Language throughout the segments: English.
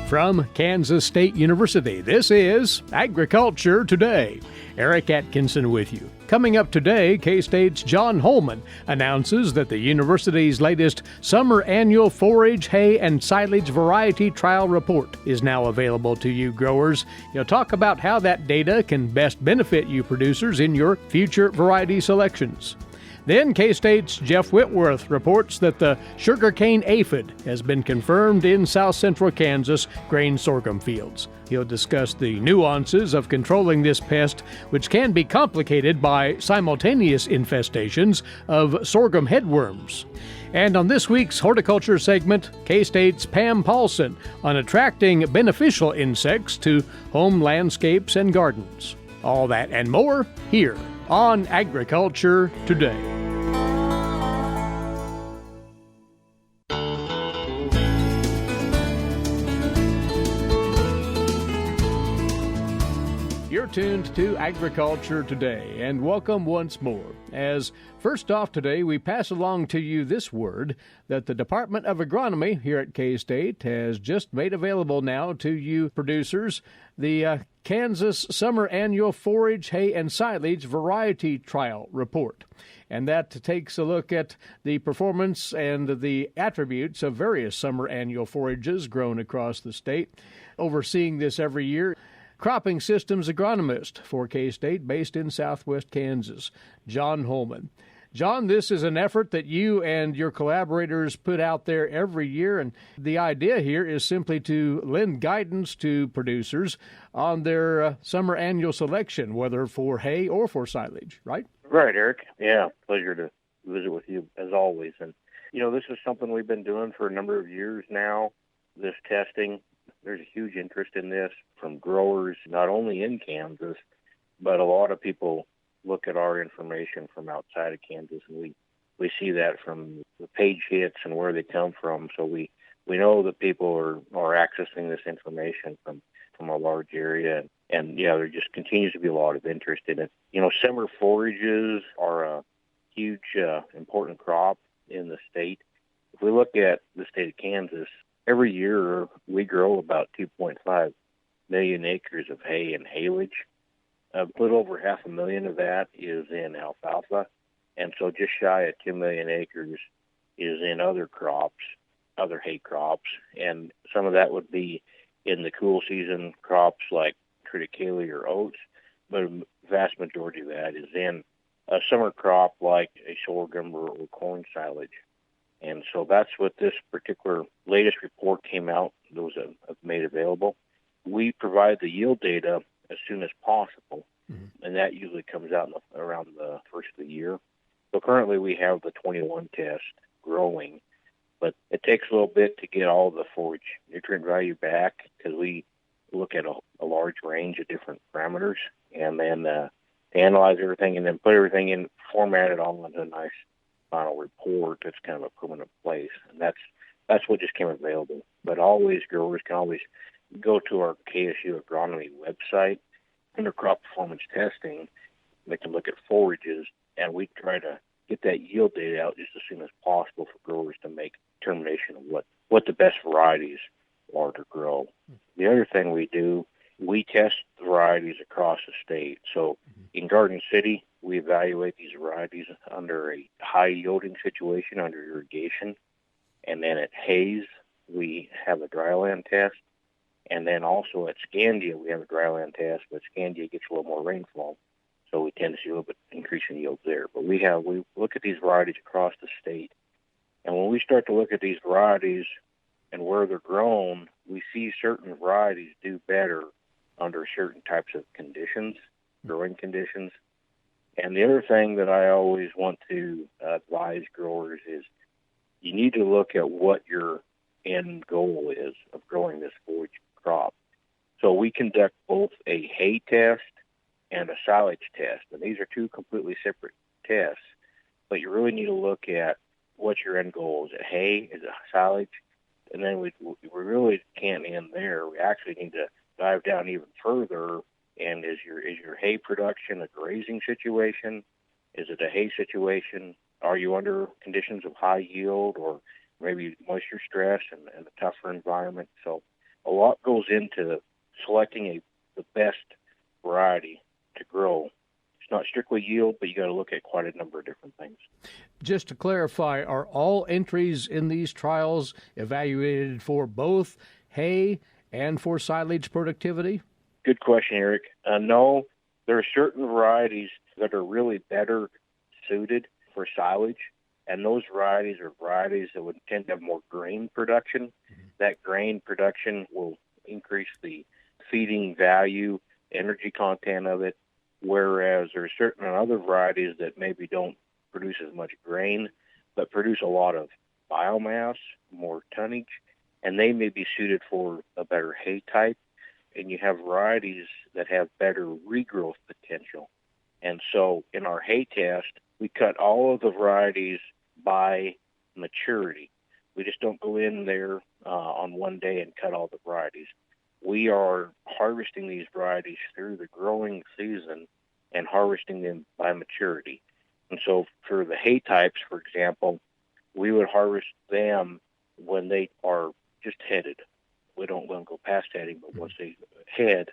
From Kansas State University, this is Agriculture Today. Eric Atkinson with you. Coming up today, K-State's John Holman announces that the university's latest summer annual forage, hay, and silage variety trial report is now available to you growers. He'll talk about how that data can best benefit you producers in your future variety selections. Then K-State's Jeff Whitworth reports that the Sugarcane Aphid has been confirmed in south central Kansas grain sorghum fields. He'll discuss the nuances of controlling this pest, which can be complicated by simultaneous infestations of sorghum headworms. And on this week's horticulture segment, K-State's Pam Paulsen on attracting beneficial insects to home landscapes and gardens. All that and more here on Agriculture Today. You're tuned to Agriculture Today, and welcome once more. As first off today, we pass along to you this word that the Department of Agronomy here at K-State has just made available now to you producers, the Kansas Summer Annual Forage, Hay, and Silage Variety Trial Report. And that takes a look at the performance and the attributes of various summer annual forages grown across the state. Overseeing this every year, Cropping Systems agronomist for K-State based in southwest Kansas, John Holman. John, this is an effort that you and your collaborators put out there every year, and the idea here is simply to lend guidance to producers on their summer annual selection, whether for hay or for silage, right? Right, Eric. Yeah, pleasure to visit with you as always. And, this is something we've been doing for a number of years now, this testing. There's a huge interest in this from growers, not only in Kansas, but a lot of people look at our information from outside of Kansas, and we see that from the page hits and where they come from. So we know that people are accessing this information from a large area, and there just continues to be a lot of interest in it. Summer forages are a huge, important crop in the state. If we look at the state of Kansas, every year we grow about 2.5 million acres of hay and haylage. A little over 500,000 of that is in alfalfa, and so just shy of 2 million acres is in other crops, other hay crops, and some of that would be in the cool season crops like triticale or oats, but a vast majority of that is in a summer crop like a sorghum or corn silage. And so that's what this particular latest report came out, those have made available. We provide the yield data as soon as possible, and that usually comes out around the first of the year. So currently we have the 21 test growing, but it takes a little bit to get all the forage nutrient value back because we look at a large range of different parameters and then analyze everything and then put everything in, format it all into a nice final report that's kind of a permanent place, and that's what just came available. But always, growers can always go to our KSU agronomy website under crop performance testing. They can look at forages, and we try to get that yield data out just as soon as possible for growers to make determination of what the best varieties are to grow. The other thing we do, we test varieties across the state. So in Garden City, we evaluate these varieties under a high-yielding situation under irrigation. And then at Hayes, we have a dryland test. And then also at Scandia, we have a dryland test, but Scandia gets a little more rainfall, so we tend to see a little bit increase in yield there. But we look at these varieties across the state. And when we start to look at these varieties and where they're grown, we see certain varieties do better under certain types of conditions, growing conditions. And the other thing that I always want to advise growers is you need to look at what your end goal is of growing this forage crop. So we conduct both a hay test and a silage test, and these are two completely separate tests, but you really need to look at what your end goal is. Is it hay? Is it silage? And then we really can't end there. We actually need to dive down even further. And is your hay production a grazing situation? Is it a hay situation? Are you under conditions of high yield or maybe moisture stress and a tougher environment? So a lot goes into selecting the best variety to grow. It's not strictly yield, but you got to look at quite a number of different things. Just to clarify, are all entries in these trials evaluated for both hay and for silage productivity? Good question, Eric. No, there are certain varieties that are really better suited for silage, and those varieties are varieties that would tend to have more grain production. Mm-hmm. That grain production will increase the feeding value, energy content of it, whereas there are certain other varieties that maybe don't produce as much grain, but produce a lot of biomass, more tonnage, and they may be suited for a better hay type. And you have varieties that have better regrowth potential. And so in our hay test, we cut all of the varieties by maturity. We just don't go in there on one day and cut all the varieties. We are harvesting these varieties through the growing season and harvesting them by maturity. And so for the hay types, for example, we would harvest them when they are just headed. We don't let them go past heading, but once they head,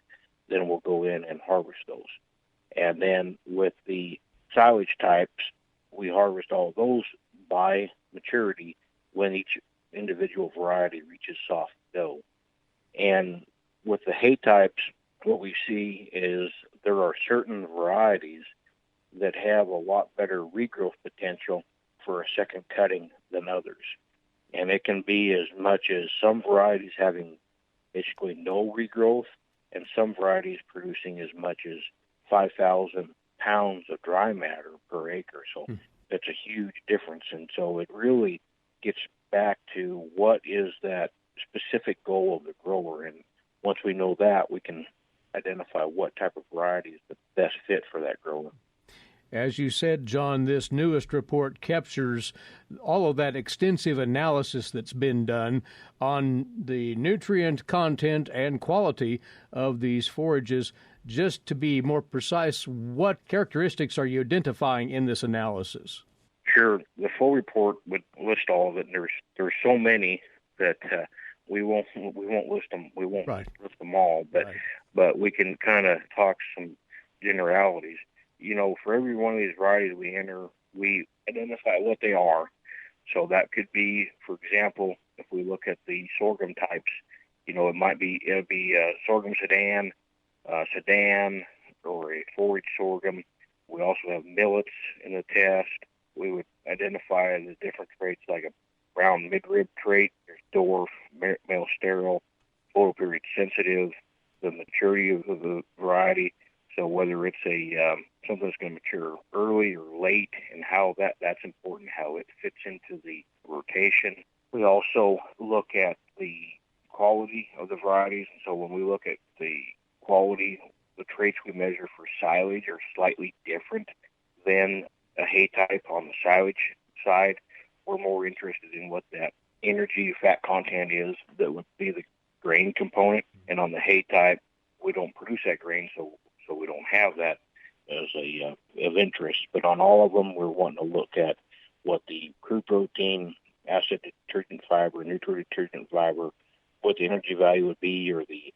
then we'll go in and harvest those. And then with the silage types, we harvest all of those by maturity when each individual variety reaches soft dough. And with the hay types, what we see is there are certain varieties that have a lot better regrowth potential for a second cutting than others. And it can be as much as some varieties having basically no regrowth and some varieties producing as much as 5,000 pounds of dry matter per acre. So that's a huge difference. And so it really gets back to what is that specific goal of the grower. And once we know that, we can identify what type of variety is the best fit for that grower. As you said, John, this newest report captures all of that extensive analysis that's been done on the nutrient content and quality of these forages. Just to be more precise, what characteristics are you identifying in this analysis? Sure. The full report would list all of it. There's so many that we won't list them. We won't list them all, but we can kind of talk some generalities. You know, for every one of these varieties we enter, we identify what they are. So that could be, for example, if we look at the sorghum types, you know, it'll be sorghum sedan, or a forage sorghum. We also have millets in the test. We would identify the different traits like a brown midrib trait. There's dwarf, male sterile, photoperiod sensitive, the maturity of the variety. So whether it's something that's going to mature early or late, and how that's important, how it fits into the rotation. We also look at the quality of the varieties. And so when we look at the quality, the traits we measure for silage are slightly different than a hay type on the silage side. We're more interested in what that energy fat content is that would be the grain component. And on the hay type, we don't produce that grain, so we don't have that as of interest. But on all of them, we're wanting to look at what the crude protein, acid detergent fiber, nutrient detergent fiber, what the energy value would be, or the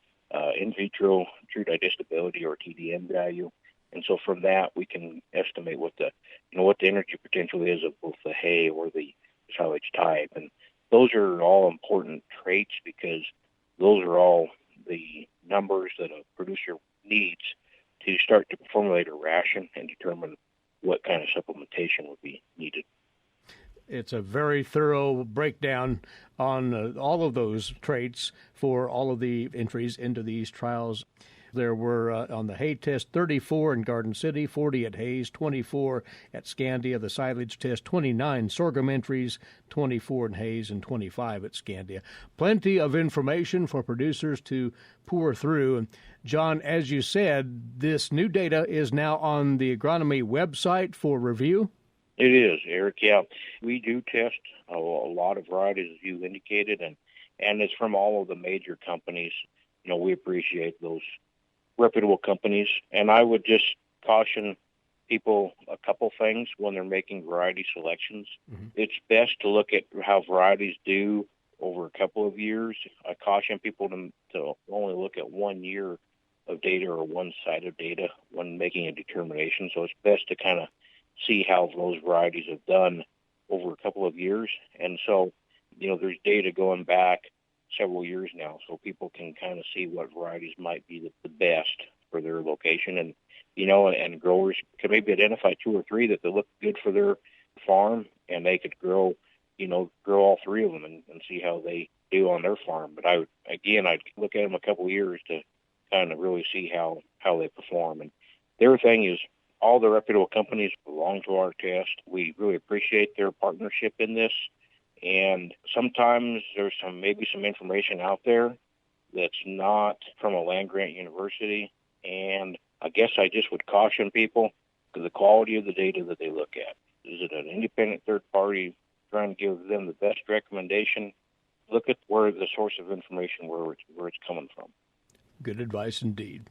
in vitro true digestibility or TDM value. And so from that, we can estimate what the energy potential is of both the hay or the silage type. And those are all important traits because those are all the numbers that a producer needs to start to formulate a ration and determine what kind of supplementation would be needed. It's a very thorough breakdown on all of those traits for all of the entries into these trials. There were, on the hay test, 34 in Garden City, 40 at Hayes, 24 at Scandia. The silage test, 29 sorghum entries, 24 in Hayes, and 25 at Scandia. Plenty of information for producers to pour through. And John, as you said, this new data is now on the agronomy website for review? It is, Eric, yeah. We do test a lot of varieties, as you indicated, and it's from all of the major companies. You know, we appreciate those reputable companies. And I would just caution people a couple things when they're making variety selections. Mm-hmm. It's best to look at how varieties do over a couple of years. I caution people to only look at 1 year of data or one side of data when making a determination. So it's best to kind of see how those varieties have done over a couple of years. And so, there's data going back several years now, so people can kind of see what varieties might be the best for their location. And, and growers can maybe identify 2 or 3 that they look good for their farm, and they could grow all 3 of them and see how they do on their farm. But I'd look at them a couple of years to kind of really see how they perform. And the other thing is, all the reputable companies belong to our test. We really appreciate their partnership in this. And sometimes there's maybe some information out there that's not from a land-grant university. And I guess I just would caution people to the quality of the data that they look at. Is it an independent third party trying to give them the best recommendation? Look at where the source of information, where it's coming from. Good advice indeed.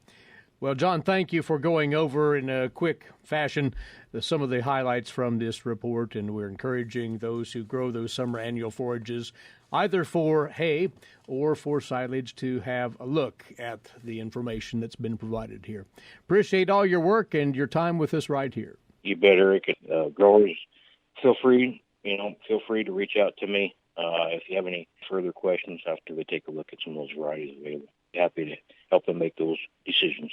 Well, John, thank you for going over in a quick fashion some of the highlights from this report, and we're encouraging those who grow those summer annual forages, either for hay or for silage, to have a look at the information that's been provided here. Appreciate all your work and your time with us right here. You bet, Eric. Growers, feel free to reach out to me if you have any further questions after they take a look at some of those varieties available. Happy to help them make those decisions.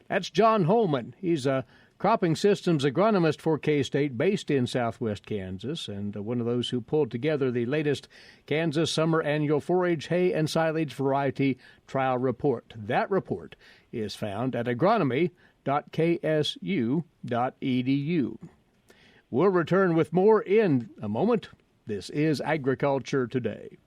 That's John Holman. He's a cropping systems agronomist for K-State based in southwest Kansas, and one of those who pulled together the latest Kansas Summer Annual Forage, Hay, and Silage Variety Trial Report. That report is found at agronomy.ksu.edu. We'll return with more in a moment. This is Agriculture Today.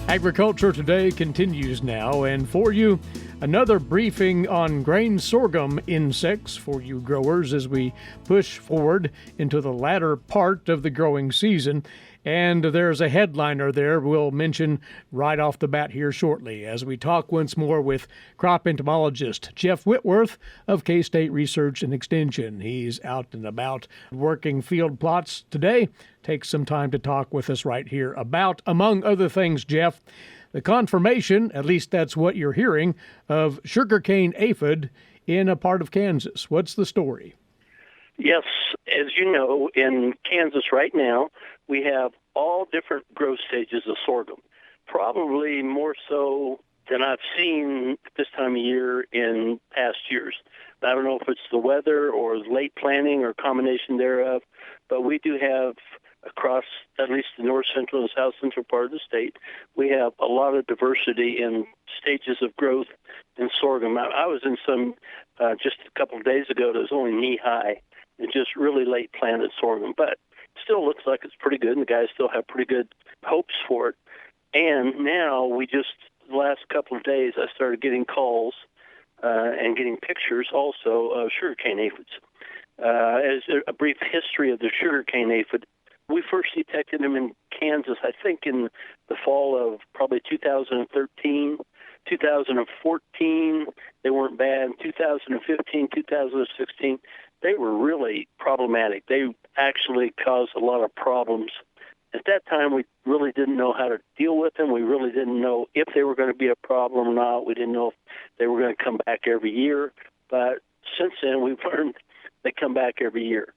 Agriculture Today continues now, and for you, another briefing on grain sorghum insects for you growers as we push forward into the latter part of the growing season. And there's a headliner there we'll mention right off the bat here shortly as we talk once more with crop entomologist Jeff Whitworth of K-State Research and Extension. He's out and about working field plots today. Takes some time to talk with us right here about, among other things, Jeff, the confirmation, at least that's what you're hearing, of sugarcane aphid in a part of Kansas. What's the story? Yes, as you know, in Kansas right now, we have all different growth stages of sorghum, probably more so than I've seen this time of year in past years. I don't know if it's the weather or late planting or combination thereof, but we do have across at least the north central and south central part of the state, we have a lot of diversity in stages of growth in sorghum. I was in some just a couple of days ago that was only knee-high and just really late planted sorghum, but still looks like it's pretty good, and the guys still have pretty good hopes for it. And now the last couple of days, I started getting calls and getting pictures also of sugarcane aphids. As a brief history of the sugarcane aphid, we first detected them in Kansas, I think, in the fall of probably 2013, 2014. They weren't bad. 2015, 2016, they were really problematic. They actually caused a lot of problems. At that time, we really didn't know how to deal with them. We really didn't know if they were going to be a problem or not. We didn't know if they were going to come back every year. But since then, we've learned they come back every year.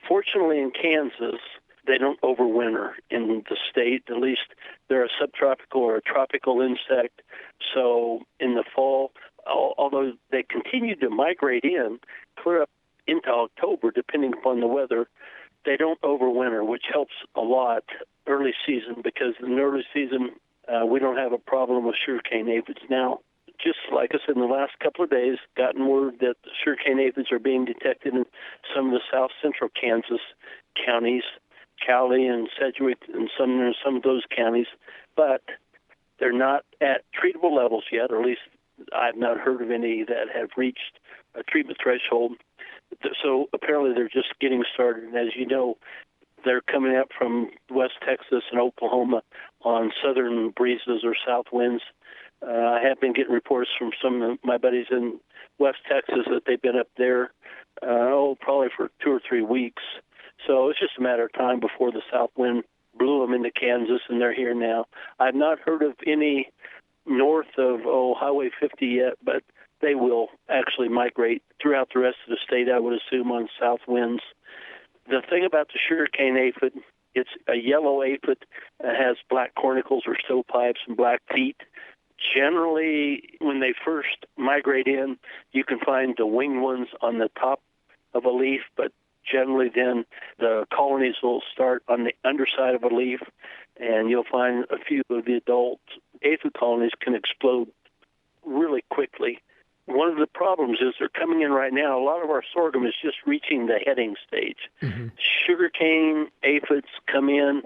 Fortunately, in Kansas, they don't overwinter in the state. At least they're a subtropical or a tropical insect. So in the fall, although they continue to migrate in, clear up into October, depending upon the weather, they don't overwinter, which helps a lot early season, because in the early season, we don't have a problem with sugarcane aphids. Now, just like I said, in the last couple of days, gotten word that the sugarcane aphids are being detected in some of the south central Kansas counties, Cowley and Sedgwick, and some of those counties, but they're not at treatable levels yet, or at least I've not heard of any that have reached a treatment threshold. So apparently they're just getting started. And as you know, they're coming up from West Texas and Oklahoma on southern breezes or south winds. I have been getting reports from some of my buddies in West Texas that they've been up there, probably for 2 or 3 weeks. So it's just a matter of time before the south wind blew them into Kansas, and they're here now. I've not heard of any north of Highway 50 yet, but they will actually migrate throughout the rest of the state, I would assume, on south winds. The thing about the sugarcane aphid, it's a yellow aphid that has black cornicles or stovepipes and black feet. Generally, when they first migrate in, you can find the winged ones on the top of a leaf, but generally then the colonies will start on the underside of a leaf, and you'll find a few of the adult aphid colonies can explode really quickly. One of the problems is they're coming in right now. A lot of our sorghum is just reaching the heading stage. Mm-hmm. Sugarcane aphids come in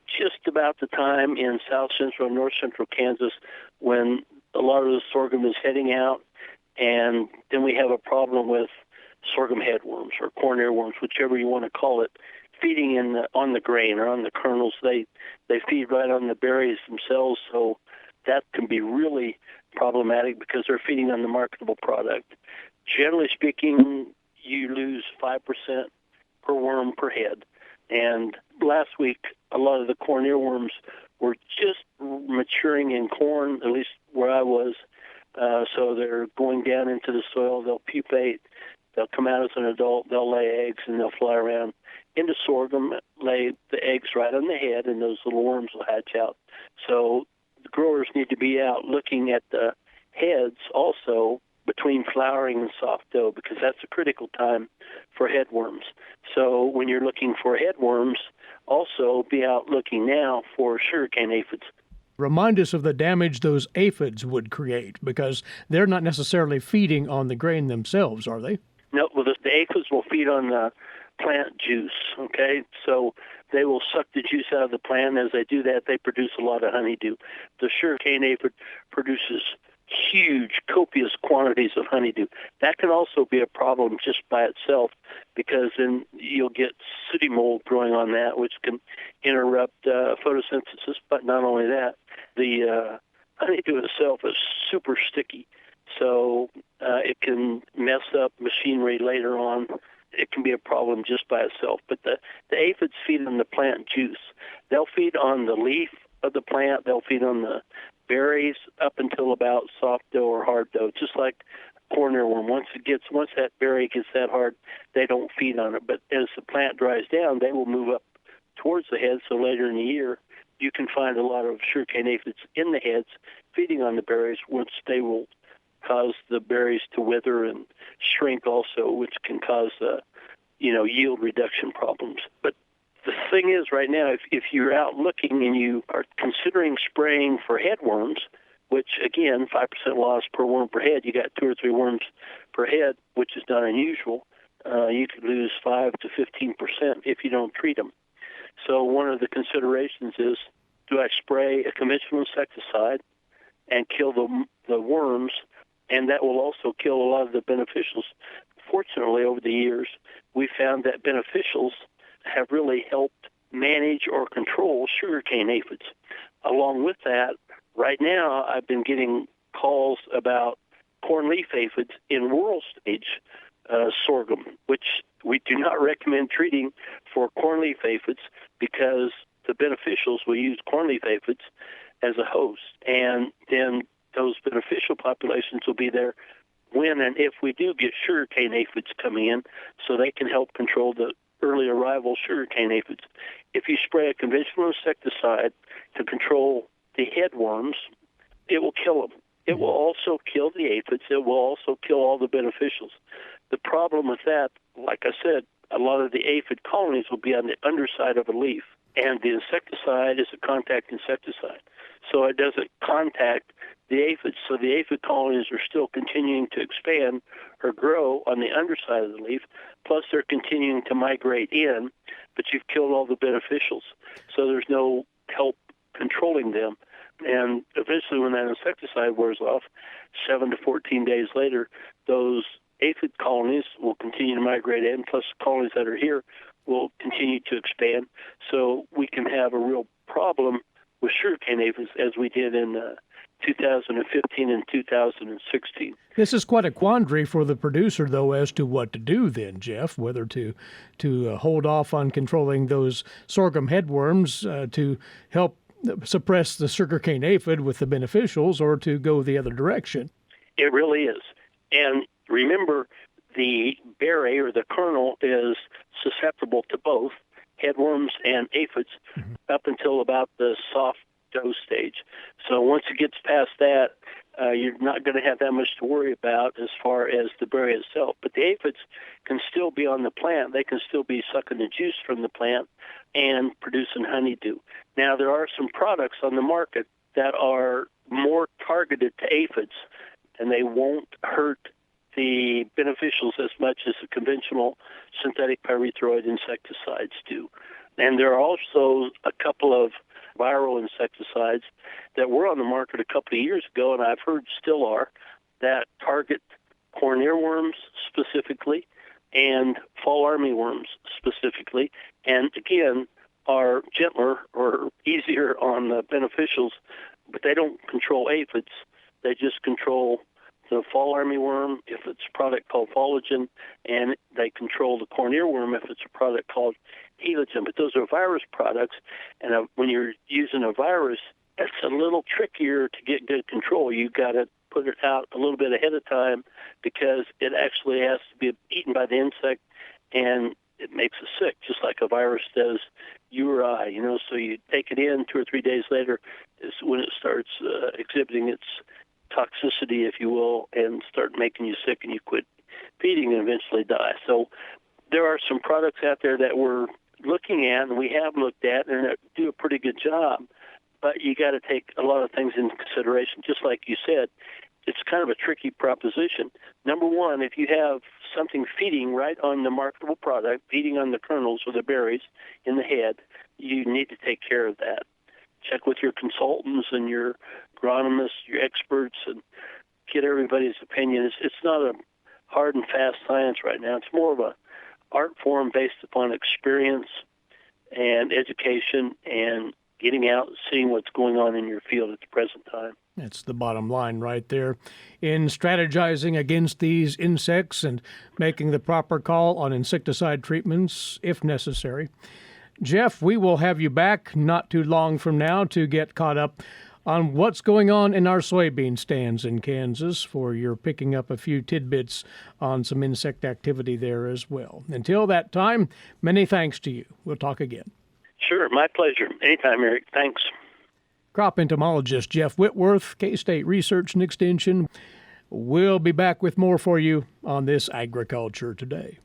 just about the time in south central and north central Kansas when a lot of the sorghum is heading out, and then we have a problem with sorghum headworms or corn earworms, whichever you want to call it, feeding on the grain or on the kernels. They feed right on the berries themselves, so that can be really problematic because they're feeding on the marketable product. Generally speaking, you lose 5% per worm per head. And last week, a lot of the corn earworms were just maturing in corn, at least where I was. So they're going down into the soil. They'll pupate. They'll come out as an adult. They'll lay eggs, and they'll fly around into sorghum, lay the eggs right on the head, and those little worms will hatch out. So the growers need to be out looking at the heads also between flowering and soft dough, because that's a critical time for headworms. So when you're looking for headworms, also be out looking now for sugarcane aphids. Remind us of the damage those aphids would create, because they're not necessarily feeding on the grain themselves, are they? No, well, the aphids will feed on the plant juice, okay? So they will suck the juice out of the plant. As they do that, they produce a lot of honeydew. The sugarcane aphid produces huge, copious quantities of honeydew. That can also be a problem just by itself, because then you'll get sooty mold growing on that, which can interrupt photosynthesis. But not only that, the honeydew itself is super sticky, so it can mess up machinery later on. It can be a problem just by itself. But the aphids feed on the plant juice. They'll feed on the leaf of the plant. They'll feed on the berries up until about soft dough or hard dough, just like corn earworm. Once that berry gets that hard, they don't feed on it. But as the plant dries down, they will move up towards the head. So later in the year, you can find a lot of sugarcane aphids in the heads feeding on the berries, which they will cause the berries to wither and shrink also, which can cause yield reduction problems. But the thing is, right now, if you're out looking and you are considering spraying for headworms, which, again, 5% loss per worm per head, you got 2 or 3 worms per head, which is not unusual, you could lose 5 to 15% if you don't treat them. So one of the considerations is, do I spray a conventional insecticide and kill the worms, and that will also kill a lot of the beneficials? Fortunately, over the years, we found that beneficials have really helped manage or control sugarcane aphids. Along with that, right now I've been getting calls about cornleaf aphids in whorl stage sorghum, which we do not recommend treating for cornleaf aphids because the beneficials will use cornleaf aphids as a host. And then those beneficial populations will be there when and if we do get sugarcane aphids coming in, so they can help control the early arrival sugarcane aphids. If you spray a conventional insecticide to control the headworms, it will kill them. It will also kill the aphids. It will also kill all the beneficials. The problem with that, like I said, a lot of the aphid colonies will be on the underside of a leaf, and the insecticide is a contact insecticide. So it doesn't contact the aphids. So the aphid colonies are still continuing to expand or grow on the underside of the leaf, plus they're continuing to migrate in, but you've killed all the beneficials. So there's no help controlling them. And eventually when that insecticide wears off, 7 to 14 days later, those aphid colonies will continue to migrate in, plus the colonies that are here will continue to expand. So we can have a real problem with sugarcane aphids as we did in 2015 and 2016. This is quite a quandary for the producer, though, as to what to do then, Jeff, whether to hold off on controlling those sorghum headworms to help suppress the sugarcane aphid with the beneficials, or to go the other direction. It really is. And remember, the berry or the kernel is susceptible to both headworms and aphids up until about the soft dough stage. So once it gets past that, you're not going to have that much to worry about as far as the berry itself. But the aphids can still be on the plant. They can still be sucking the juice from the plant and producing honeydew. Now, there are some products on the market that are more targeted to aphids, and they won't hurt the beneficials as much as the conventional synthetic pyrethroid insecticides do. And there are also a couple of viral insecticides that were on the market a couple of years ago, and I've heard still are, that target corn earworms specifically and fall armyworms specifically, and again are gentler or easier on the beneficials, but they don't control aphids. They just control the fall armyworm if it's a product called Foligen, and they control the corn earworm if it's a product called Heligen. But those are virus products, and when you're using a virus, it's a little trickier to get good control. You've got to put it out a little bit ahead of time because it actually has to be eaten by the insect, and it makes it sick, just like a virus does you or I. So you take it in 2 or 3 days later is when it starts exhibiting its toxicity, if you will, and start making you sick, and you quit feeding and eventually die. So there are some products out there that we're looking at, and we have looked at, and that do a pretty good job. But you got to take a lot of things into consideration. Just like you said, it's kind of a tricky proposition. Number one, if you have something feeding right on the marketable product, feeding on the kernels or the berries in the head, you need to take care of that. Check with your consultants and your agronomists, your experts, and get everybody's opinion. It's not a hard and fast science right now. It's more of a art form based upon experience and education and getting out and seeing what's going on in your field at the present time. That's the bottom line right there. In strategizing against these insects and making the proper call on insecticide treatments if necessary. Jeff, we will have you back not too long from now to get caught up on what's going on in our soybean stands in Kansas, for you're picking up a few tidbits on some insect activity there as well. Until that time, many thanks to you. We'll talk again. Sure, my pleasure. Anytime, Eric. Thanks. Crop entomologist Jeff Whitworth, K-State Research and Extension. We'll be back with more for you on this Agriculture Today.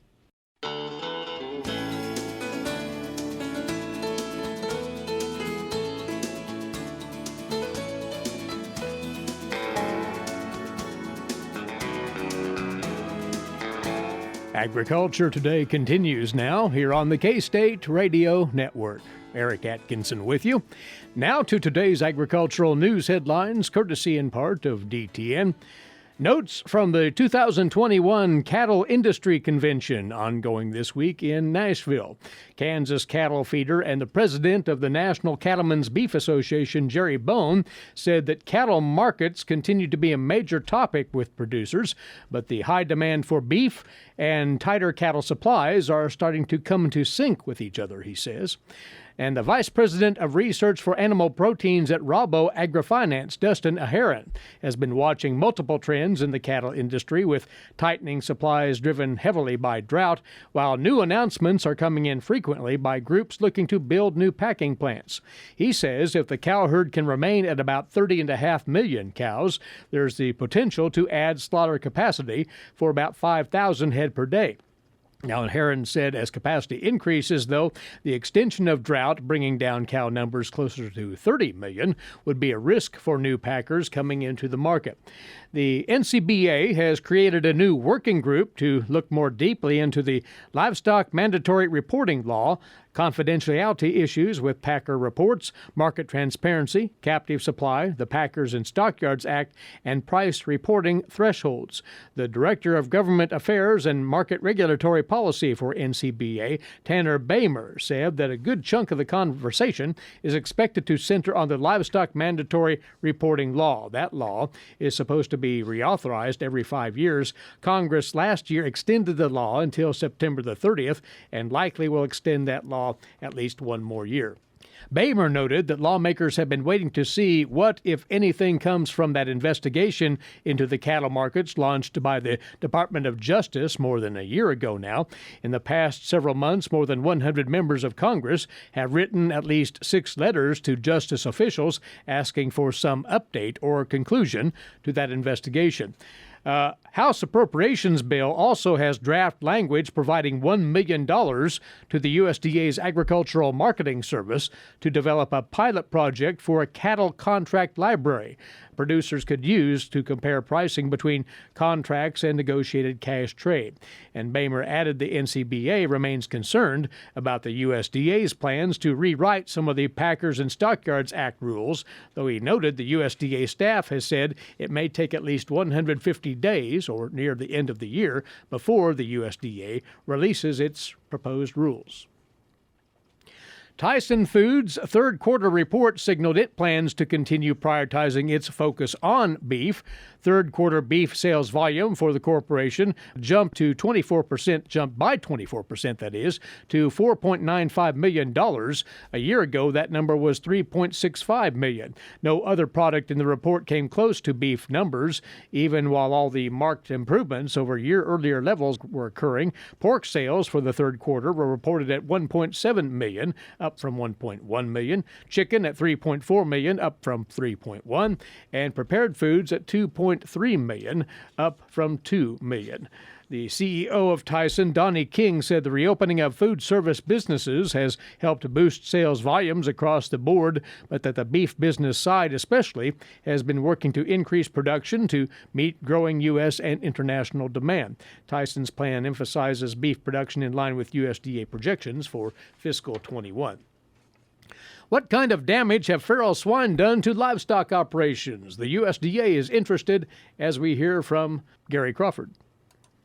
Agriculture Today continues now here on the K-State Radio Network. Eric Atkinson with you. Now to today's agricultural news headlines, courtesy in part of DTN. Notes from the 2021 Cattle Industry Convention ongoing this week in Nashville. Kansas cattle feeder and the president of the National Cattlemen's Beef Association, Jerry Bone, said that cattle markets continue to be a major topic with producers, but the high demand for beef and tighter cattle supplies are starting to come into sync with each other, he says. And the Vice President of Research for Animal Proteins at Rabo AgriFinance, Dustin Aheron, has been watching multiple trends in the cattle industry, with tightening supplies driven heavily by drought, while new announcements are coming in frequently by groups looking to build new packing plants. He says if the cow herd can remain at about 30.5 million cows, there's the potential to add slaughter capacity for about 5,000 head per day. Now, Heron said as capacity increases, though, the extension of drought, bringing down cow numbers closer to 30 million, would be a risk for new packers coming into the market. The NCBA has created a new working group to look more deeply into the livestock mandatory reporting law confidentiality issues with packer reports, market transparency, captive supply, the Packers and Stockyards Act, and price reporting thresholds. The Director of Government Affairs and Market Regulatory Policy for NCBA, Tanner Baymer, said that a good chunk of the conversation is expected to center on the livestock mandatory reporting law. That law is supposed to be reauthorized every 5 years. Congress last year extended the law until September the 30th and likely will extend that law at least one more year. Baymer noted that lawmakers have been waiting to see what, if anything, comes from that investigation into the cattle markets launched by the Department of Justice more than a year ago now. In the past several months, more than 100 members of Congress have written at least 6 letters to justice officials asking for some update or conclusion to that investigation. House Appropriations Bill also has draft language providing $1 million to the USDA's Agricultural Marketing Service to develop a pilot project for a cattle contract library producers could use to compare pricing between contracts and negotiated cash trade. And Baymer added the NCBA remains concerned about the USDA's plans to rewrite some of the Packers and Stockyards Act rules, though he noted the USDA staff has said it may take at least 150 days, or near the end of the year, before the USDA releases its proposed rules. Tyson Foods' third quarter report signaled it plans to continue prioritizing its focus on beef. Third quarter beef sales volume for the corporation jumped by 24%, that is, to $4.95 million. A year ago, that number was $3.65 million. No other product in the report came close to beef numbers, even while all the marked improvements over year-earlier levels were occurring. Pork sales for the third quarter were reported at $1.7 million, up from $1.1 million. Chicken at $3.4 million, up from $3.1, and prepared foods at $2.3 million, up from $2 million. The CEO of Tyson, Donnie King, said the reopening of food service businesses has helped boost sales volumes across the board, but that the beef business side especially has been working to increase production to meet growing U.S. and international demand. Tyson's plan emphasizes beef production in line with USDA projections for fiscal 21. What kind of damage have feral swine done to livestock operations? The USDA is interested, as we hear from Gary Crawford.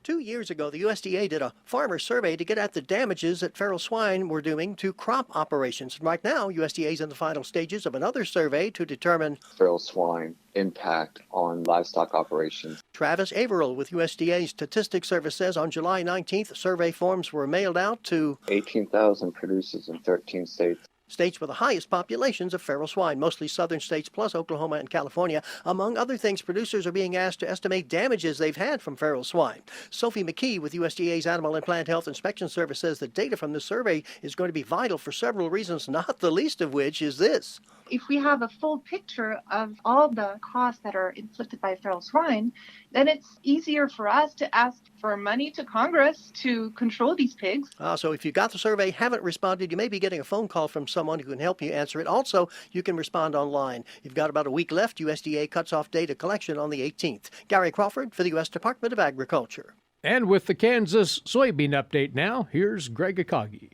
2 years ago, the USDA did a farmer survey to get at the damages that feral swine were doing to crop operations. Right now, USDA is in the final stages of another survey to determine feral swine impact on livestock operations. Travis Averill with USDA Statistics Service says on July 19th, survey forms were mailed out to 18,000 producers in 13 states. States with the highest populations of feral swine, mostly southern states plus Oklahoma and California. Among other things, producers are being asked to estimate damages they've had from feral swine. Sophie McKee with USDA's Animal and Plant Health Inspection Service says the data from the survey is going to be vital for several reasons, not the least of which is this. If we have a full picture of all the costs that are inflicted by feral swine, then it's easier for us to ask for money to Congress to control these pigs. So if you got the survey, haven't responded, you may be getting a phone call from someone who can help you answer it. Also, you can respond online. You've got about a week left. USDA cuts off data collection on the 18th. Gary Crawford for the U.S. Department of Agriculture. And with the Kansas Soybean update now, here's Greg Akagi.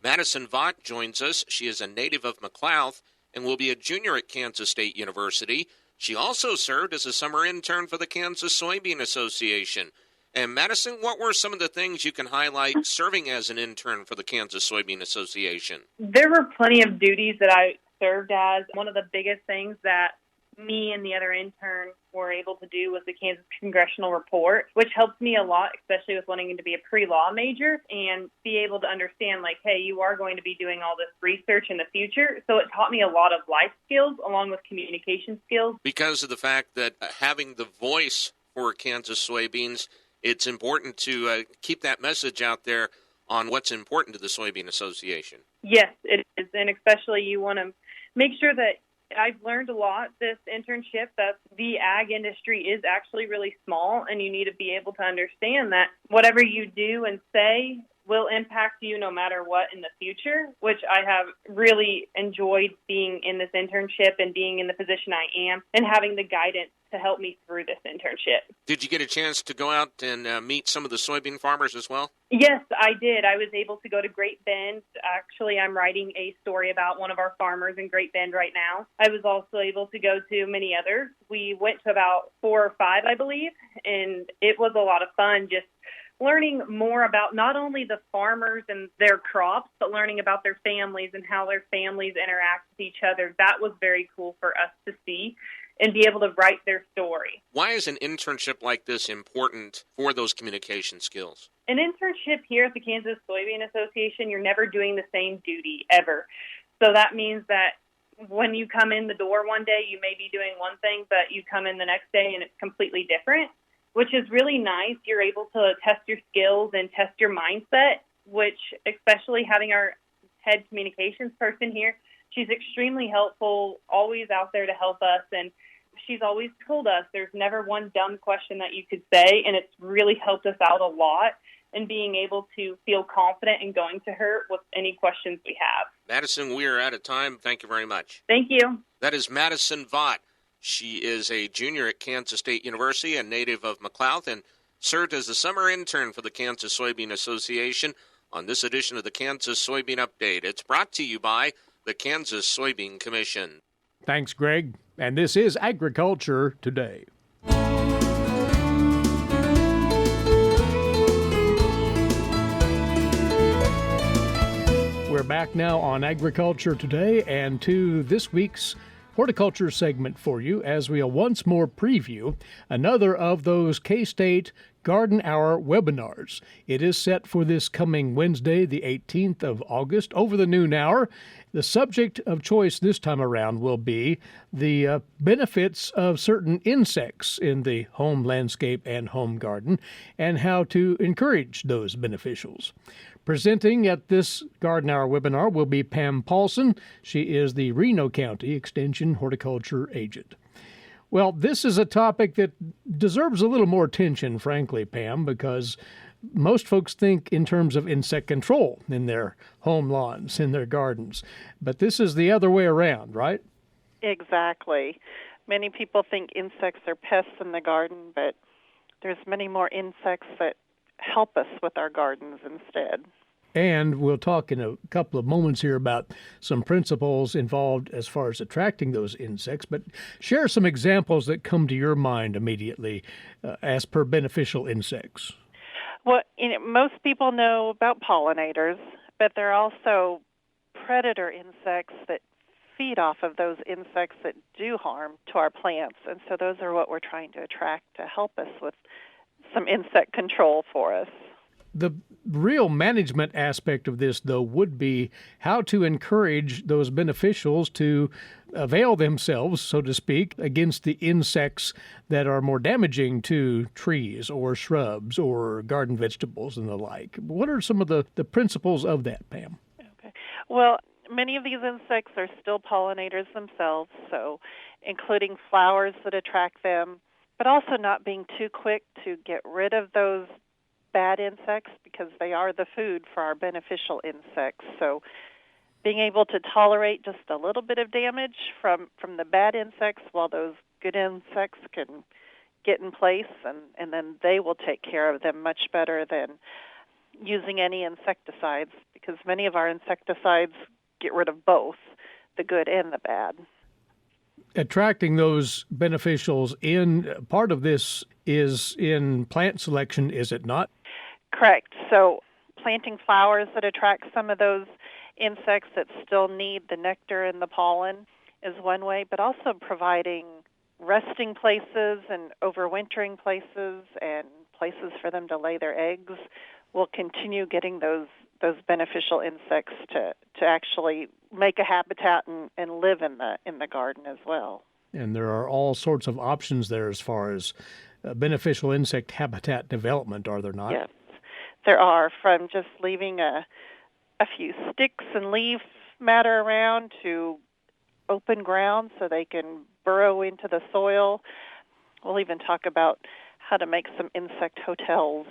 Madison Vaught joins us. She is a native of McLouth and will be a junior at Kansas State University. She also served as a summer intern for the Kansas Soybean Association. And Madison, what were some of the things you can highlight serving as an intern for the Kansas Soybean Association? There were plenty of duties that I served as. One of the biggest things that me and the other intern were able to do was the Kansas Congressional Report, which helped me a lot, especially with wanting to be a pre-law major and be able to understand, like, hey, you are going to be doing all this research in the future. So it taught me a lot of life skills along with communication skills. Because of the fact that having the voice for Kansas soybeans, it's important to keep that message out there on what's important to the Soybean Association. Yes, it is, and especially you want to make sure that I've learned a lot this internship that the ag industry is actually really small, and you need to be able to understand that whatever you do and say will impact you no matter what in the future, which I have really enjoyed being in this internship and being in the position I am and having the guidance to help me through this internship. Did you get a chance to go out and meet some of the soybean farmers as well? Yes, I did. I was able to go to Great Bend. Actually, I'm writing a story about one of our farmers in Great Bend right now. I was also able to go to many others. We went to about 4 or 5, I believe, and it was a lot of fun just learning more about not only the farmers and their crops, but learning about their families and how their families interact with each other. That was very cool for us to see and be able to write their story. Why is an internship like this important for those communication skills? An internship here at the Kansas Soybean Association, you're never doing the same duty ever. So that means that when you come in the door one day, you may be doing one thing, but you come in the next day and it's completely different, which is really nice. You're able to test your skills and test your mindset, which especially having our head communications person here, she's extremely helpful, always out there to help us. And she's always told us there's never one dumb question that you could say, and it's really helped us out a lot in being able to feel confident in going to her with any questions we have. Madison, we are out of time. Thank you very much. Thank you. That is Madison Vaught. She is a junior at Kansas State University, a native of McLouth, and served as a summer intern for the Kansas Soybean Association on this edition of the Kansas Soybean Update. It's brought to you by the Kansas Soybean Commission. Thanks, Greg. And this is Agriculture Today. We're back now on Agriculture Today and to this week's horticulture segment for you as we'll once more preview another of those K-State Garden Hour webinars. It is set for this coming Wednesday, the 18th of August, over the noon hour. The subject of choice this time around will be the benefits of certain insects in the home landscape and home garden and how to encourage those beneficials. Presenting at this Garden Hour webinar will be Pam Paulsen. She is the Reno County Extension Horticulture Agent. Well, this is a topic that deserves a little more attention, frankly, Pam, because most folks think in terms of insect control in their home lawns, in their gardens. But this is the other way around, right? Exactly. Many people think insects are pests in the garden, but there's many more insects that help us with our gardens instead. And we'll talk in a couple of moments here about some principles involved as far as attracting those insects, but share some examples that come to your mind immediately as per beneficial insects. Well, most people know about pollinators, but there are also predator insects that feed off of those insects that do harm to our plants, and so those are what we're trying to attract to help us with some insect control for us. The real management aspect of this, though, would be how to encourage those beneficials to avail themselves, so to speak, against the insects that are more damaging to trees or shrubs or garden vegetables and the like. What are some of the principles of that, Pam? Okay. Well, many of these insects are still pollinators themselves, so including flowers that attract them, but also not being too quick to get rid of those bad insects because they are the food for our beneficial insects. So being able to tolerate just a little bit of damage from the bad insects while those good insects can get in place, and then they will take care of them much better than using any insecticides, because many of our insecticides get rid of both the good and the bad. Attracting those beneficials in, part of this is in plant selection, is it not? Correct. So planting flowers that attract some of those insects that still need the nectar and the pollen is one way, but also providing resting places and overwintering places and places for them to lay their eggs will continue getting those beneficial insects to actually make a habitat and live in the garden as well. And there are all sorts of options there as far as beneficial insect habitat development, are there not? Yes, there are, from just leaving a few sticks and leaf matter around to open ground so they can burrow into the soil. We'll even talk about how to make some insect hotels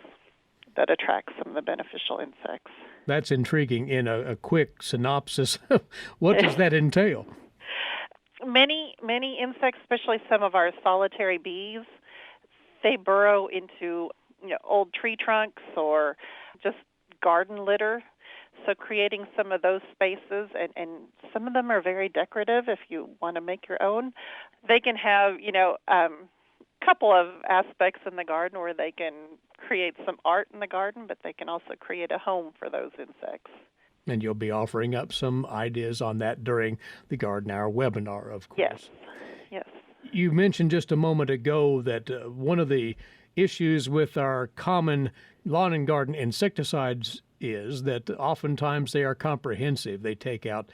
that attracts some of the beneficial insects. That's intriguing. In a quick synopsis, what does that entail? Many insects, especially some of our solitary bees, they burrow into old tree trunks or just garden litter. So creating some of those spaces, and some of them are very decorative if you want to make your own. They can have, couple of aspects in the garden where they can create some art in the garden, but they can also create a home for those insects. And you'll be offering up some ideas on that during the Garden Hour webinar, of course. Yes. You mentioned just a moment ago that one of the issues with our common lawn and garden insecticides is that oftentimes they are comprehensive. They take out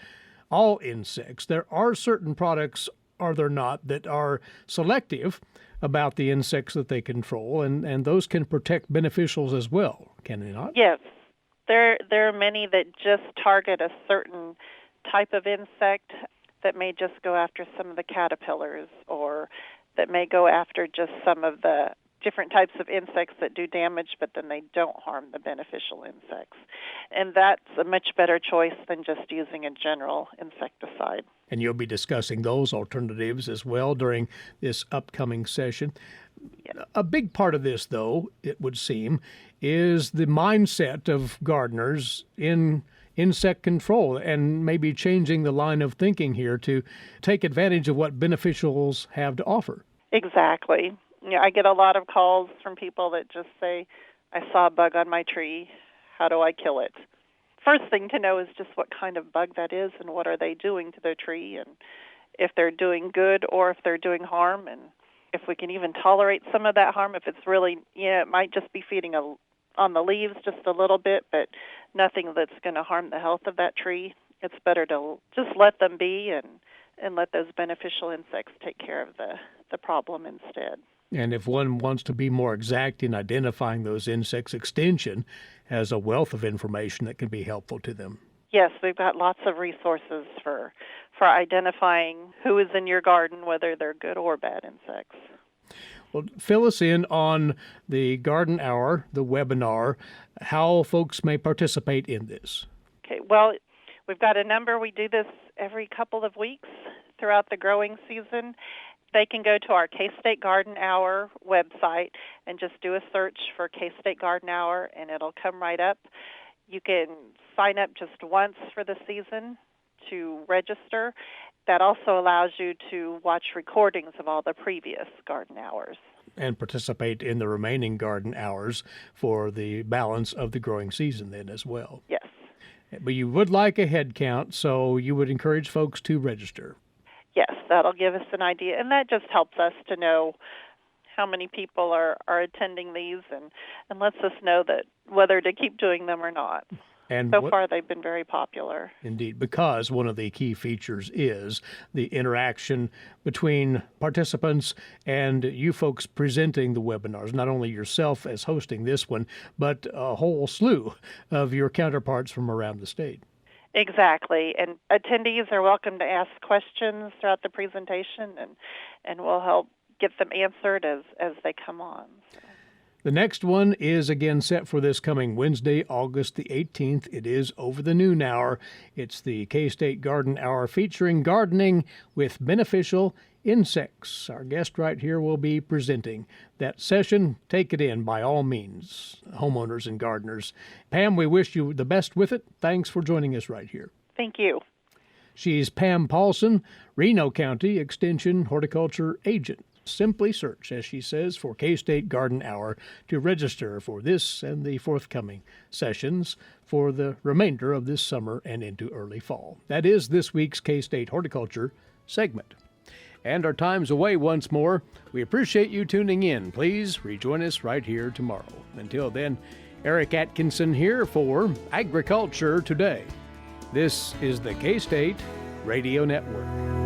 all insects. There are certain products, are there not, that are selective about the insects that they control, and those can protect beneficials as well, can they not? Yes. There are many that just target a certain type of insect that may just go after some of the caterpillars, or that may go after just some of the different types of insects that do damage, but then they don't harm the beneficial insects. And that's a much better choice than just using a general insecticide. And you'll be discussing those alternatives as well during this upcoming session. Yes. A big part of this, though, it would seem, is the mindset of gardeners in insect control, and maybe changing the line of thinking here to take advantage of what beneficials have to offer. Exactly. I get a lot of calls from people that just say, I saw a bug on my tree. How do I kill it? First thing to know is just what kind of bug that is and what are they doing to their tree, and if they're doing good or if they're doing harm, and if we can even tolerate some of that harm. If it's really, it might just be feeding on the leaves just a little bit, but nothing that's going to harm the health of that tree. It's better to just let them be and let those beneficial insects take care of the problem instead. And if one wants to be more exact in identifying those insects, Extension has a wealth of information that can be helpful to them. Yes, we've got lots of resources for identifying who is in your garden, whether they're good or bad insects. Well, fill us in on the Garden Hour, the webinar, how folks may participate in this. Okay, well, we've got a number. We do this every couple of weeks throughout the growing season. They can go to our K-State Garden Hour website and just do a search for K-State Garden Hour, and it'll come right up. You can sign up just once for the season to register. That also allows you to watch recordings of all the previous garden hours. And participate in the remaining garden hours for the balance of the growing season then as well. Yes. But you would like a head count, so you would encourage folks to register. Yes, that'll give us an idea, and that just helps us to know how many people are attending these, and lets us know that whether to keep doing them or not. And so far, they've been very popular. Indeed, because one of the key features is the interaction between participants and you folks presenting the webinars, not only yourself as hosting this one, but a whole slew of your counterparts from around the state. Exactly, and attendees are welcome to ask questions throughout the presentation, and we'll help get them answered as they come on. So. The next one is again set for this coming Wednesday, August the 18th. It is over the noon hour. It's the K-State Garden Hour featuring gardening with beneficial insects. Our guest right here will be presenting that session. Take it in by all means, homeowners and gardeners. Pam, we wish you the best with it. Thanks for joining us right here. Thank you. She's Pam Paulsen, Reno County Extension Horticulture Agent. Simply search, as she says, for K-State Garden Hour to register for this and the forthcoming sessions for the remainder of this summer and into early fall. That is this week's K-State Horticulture segment. And our time's away once more. We appreciate you tuning in. Please rejoin us right here tomorrow. Until then, Eric Atkinson here for Agriculture Today. This is the K-State Radio Network.